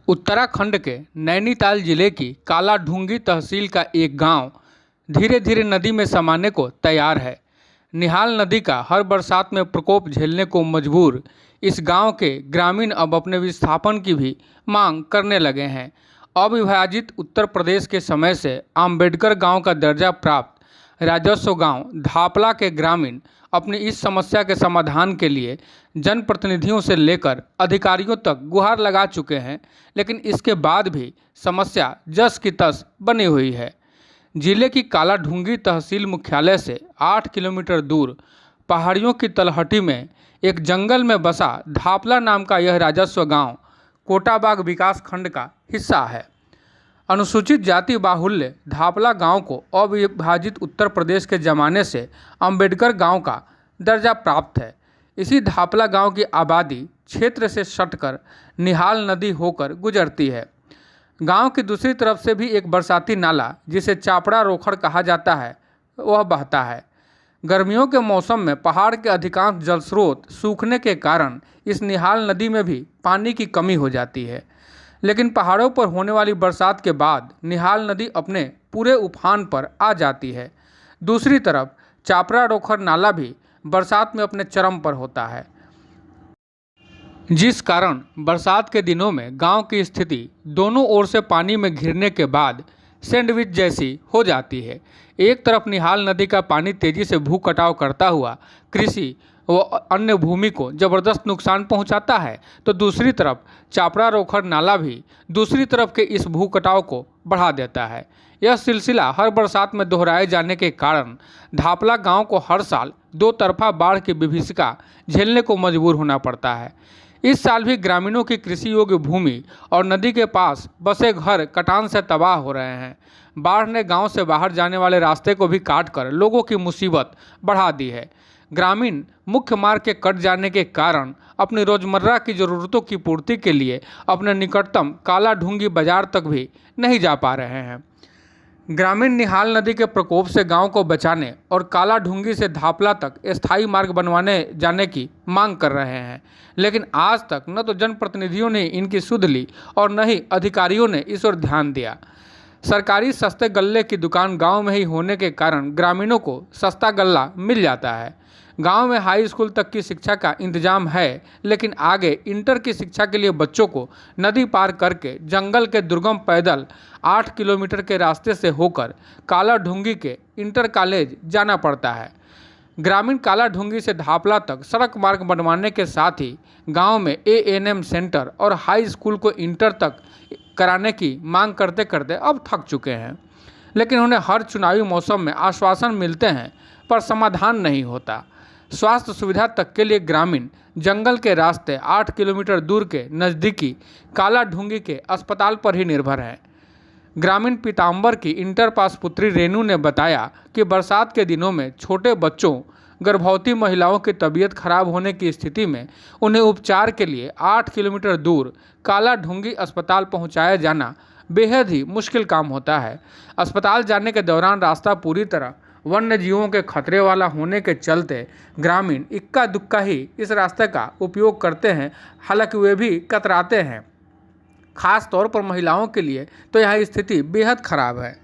उत्तराखंड के नैनीताल जिले की कालाढूंगी तहसील का एक गांव धीरे धीरे नदी में समाने को तैयार है। निहाल नदी का हर बरसात में प्रकोप झेलने को मजबूर इस गांव के ग्रामीण अब अपने विस्थापन की भी मांग करने लगे हैं। अविभाजित उत्तर प्रदेश के समय से अम्बेडकर गांव का दर्जा प्राप्त राजस्व गांव धापला के ग्रामीण अपनी इस समस्या के समाधान के लिए जनप्रतिनिधियों से लेकर अधिकारियों तक गुहार लगा चुके हैं, लेकिन इसके बाद भी समस्या जस की तस बनी हुई है। जिले की कालाढूंगी तहसील मुख्यालय से 8 किलोमीटर दूर पहाड़ियों की तलहटी में एक जंगल में बसा धापला नाम का यह राजस्व गांव कोटाबाग विकास खंड का हिस्सा है। अनुसूचित जाति बाहुल्य धापला गांव को अविभाजित उत्तर प्रदेश के ज़माने से अम्बेडकर गांव का दर्जा प्राप्त है। इसी धापला गांव की आबादी क्षेत्र से सटकर निहाल नदी होकर गुजरती है। गांव की दूसरी तरफ से भी एक बरसाती नाला जिसे चापड़ा रोखड़ कहा जाता है वह बहता है। गर्मियों के मौसम में पहाड़ के अधिकांश जल स्रोत सूखने के कारण इस निहाल नदी में भी पानी की कमी हो जाती है, लेकिन पहाड़ों पर होने वाली बरसात के बाद निहाल नदी अपने पूरे उफान पर आ जाती है। दूसरी तरफ चापड़ा रोखड़ नाला भी बरसात में अपने चरम पर होता है, जिस कारण बरसात के दिनों में गांव की स्थिति दोनों ओर से पानी में घिरने के बाद सैंडविच जैसी हो जाती है। एक तरफ निहाल नदी का पानी तेजी से भू कटाव करता हुआ कृषि व अन्य भूमि को जबरदस्त नुकसान पहुंचाता है, तो दूसरी तरफ चापड़ा रोखड़ नाला भी दूसरी तरफ के इस भू कटाव को बढ़ा देता है। यह सिलसिला हर बरसात में दोहराए जाने के कारण धापला गांव को हर साल दो तरफा बाढ़ की विभीषिका झेलने को मजबूर होना पड़ता है। इस साल भी ग्रामीणों की कृषि योग्य भूमि और नदी के पास बसे घर कटान से तबाह हो रहे हैं। बाढ़ ने गांव से बाहर जाने वाले रास्ते को भी काटकर लोगों की मुसीबत बढ़ा दी है। ग्रामीण मुख्य मार्ग के कट जाने के कारण अपनी रोजमर्रा की ज़रूरतों की पूर्ति के लिए अपने निकटतम कालाढूंगी बाजार तक भी नहीं जा पा रहे हैं। ग्रामीण निहाल नदी के प्रकोप से गांव को बचाने और कालाढूंगी से धापला तक स्थायी मार्ग बनवाने जाने की मांग कर रहे हैं, लेकिन आज तक न तो जनप्रतिनिधियों ने इनकी सुध ली और न ही अधिकारियों ने इस ओर ध्यान दिया। सरकारी सस्ते गल्ले की दुकान गांव में ही होने के कारण ग्रामीणों को सस्ता गल्ला मिल जाता है। गांव में हाई स्कूल तक की शिक्षा का इंतजाम है, लेकिन आगे इंटर की शिक्षा के लिए बच्चों को नदी पार करके जंगल के दुर्गम पैदल 8 किलोमीटर के रास्ते से होकर कालाढूंगी के इंटर कॉलेज जाना पड़ता है। ग्रामीण कालाढूंगी से धापला तक सड़क मार्ग बनवाने के साथ ही गांव में एएनएम सेंटर और हाई स्कूल को इंटर तक कराने की मांग करते करते अब थक चुके हैं, लेकिन उन्हें हर चुनावी मौसम में आश्वासन मिलते हैं पर समाधान नहीं होता। स्वास्थ्य सुविधा तक के लिए ग्रामीण जंगल के रास्ते 8 किलोमीटर दूर के नज़दीकी कालाढूंगी के अस्पताल पर ही निर्भर है। ग्रामीण पीताम्बर की इंटर पास पुत्री रेनू ने बताया कि बरसात के दिनों में छोटे बच्चों, गर्भवती महिलाओं की तबीयत खराब होने की स्थिति में उन्हें उपचार के लिए 8 किलोमीटर दूर कालाढूंगी अस्पताल पहुंचाया जाना बेहद ही मुश्किल काम होता है। अस्पताल जाने के दौरान रास्ता पूरी तरह वन्य जीवों के खतरे वाला होने के चलते ग्रामीण इक्का दुक्का ही इस रास्ते का उपयोग करते हैं, हालांकि वे भी कतराते हैं। खास तौर पर महिलाओं के लिए तो यह स्थिति बेहद खराब है।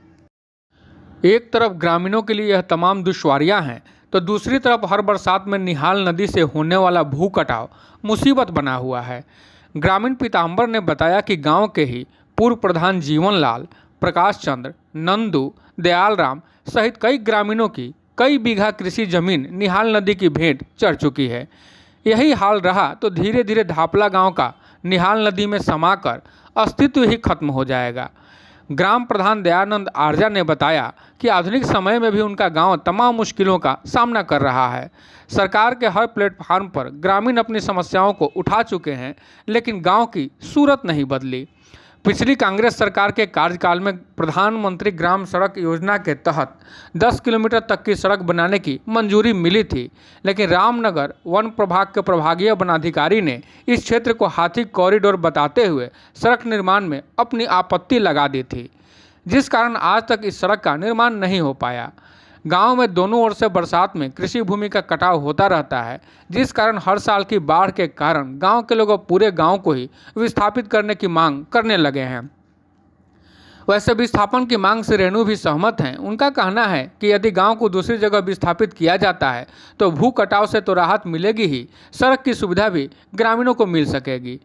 एक तरफ ग्रामीणों के लिए यह तमाम दुश्वारियां हैं, तो दूसरी तरफ हर बरसात में निहाल नदी से होने वाला भू कटाव मुसीबत बना हुआ है। ग्रामीण पीताम्बर ने बताया कि गांव के ही पूर्व प्रधान जीवनलाल, प्रकाश चंद्र, नंदू, दयाल राम सहित कई ग्रामीणों की कई बीघा कृषि जमीन निहाल नदी की भेंट चढ़ चुकी है। यही हाल रहा तो धीरे धीरे धापला गांव का निहाल नदी में समाकर अस्तित्व ही खत्म हो जाएगा। ग्राम प्रधान दयानंद आर्जा ने बताया कि आधुनिक समय में भी उनका गांव तमाम मुश्किलों का सामना कर रहा है। सरकार के हर प्लेटफार्म पर ग्रामीण अपनी समस्याओं को उठा चुके हैं, लेकिन गांव की सूरत नहीं बदली। पिछली कांग्रेस सरकार के कार्यकाल में प्रधानमंत्री ग्राम सड़क योजना के तहत 10 किलोमीटर तक की सड़क बनाने की मंजूरी मिली थी, लेकिन रामनगर वन प्रभाग के प्रभागीय वनाधिकारी ने इस क्षेत्र को हाथी कॉरिडोर बताते हुए सड़क निर्माण में अपनी आपत्ति लगा दी थी, जिस कारण आज तक इस सड़क का निर्माण नहीं हो पाया। गांव में दोनों ओर से बरसात में कृषि भूमि का कटाव होता रहता है, जिस कारण हर साल की बाढ़ के कारण गांव के लोग अब पूरे गांव को ही विस्थापित करने की मांग करने लगे हैं। वैसे विस्थापन की मांग से रेणु भी सहमत हैं। उनका कहना है कि यदि गांव को दूसरी जगह विस्थापित किया जाता है तो भू कटाव से तो राहत मिलेगी ही, सड़क की सुविधा भी ग्रामीणों को मिल सकेगी।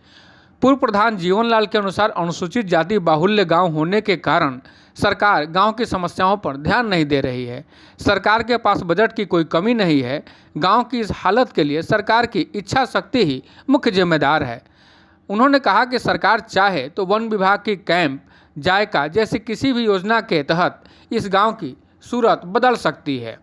पूर्व प्रधान जीवनलाल के अनुसार अनुसूचित जाति बाहुल्य गांव होने के कारण सरकार गांव की समस्याओं पर ध्यान नहीं दे रही है। सरकार के पास बजट की कोई कमी नहीं है। गांव की इस हालत के लिए सरकार की इच्छा शक्ति ही मुख्य जिम्मेदार है। उन्होंने कहा कि सरकार चाहे तो वन विभाग की कैंप, जायका जैसी किसी भी योजना के तहत इस गांव की सूरत बदल सकती है।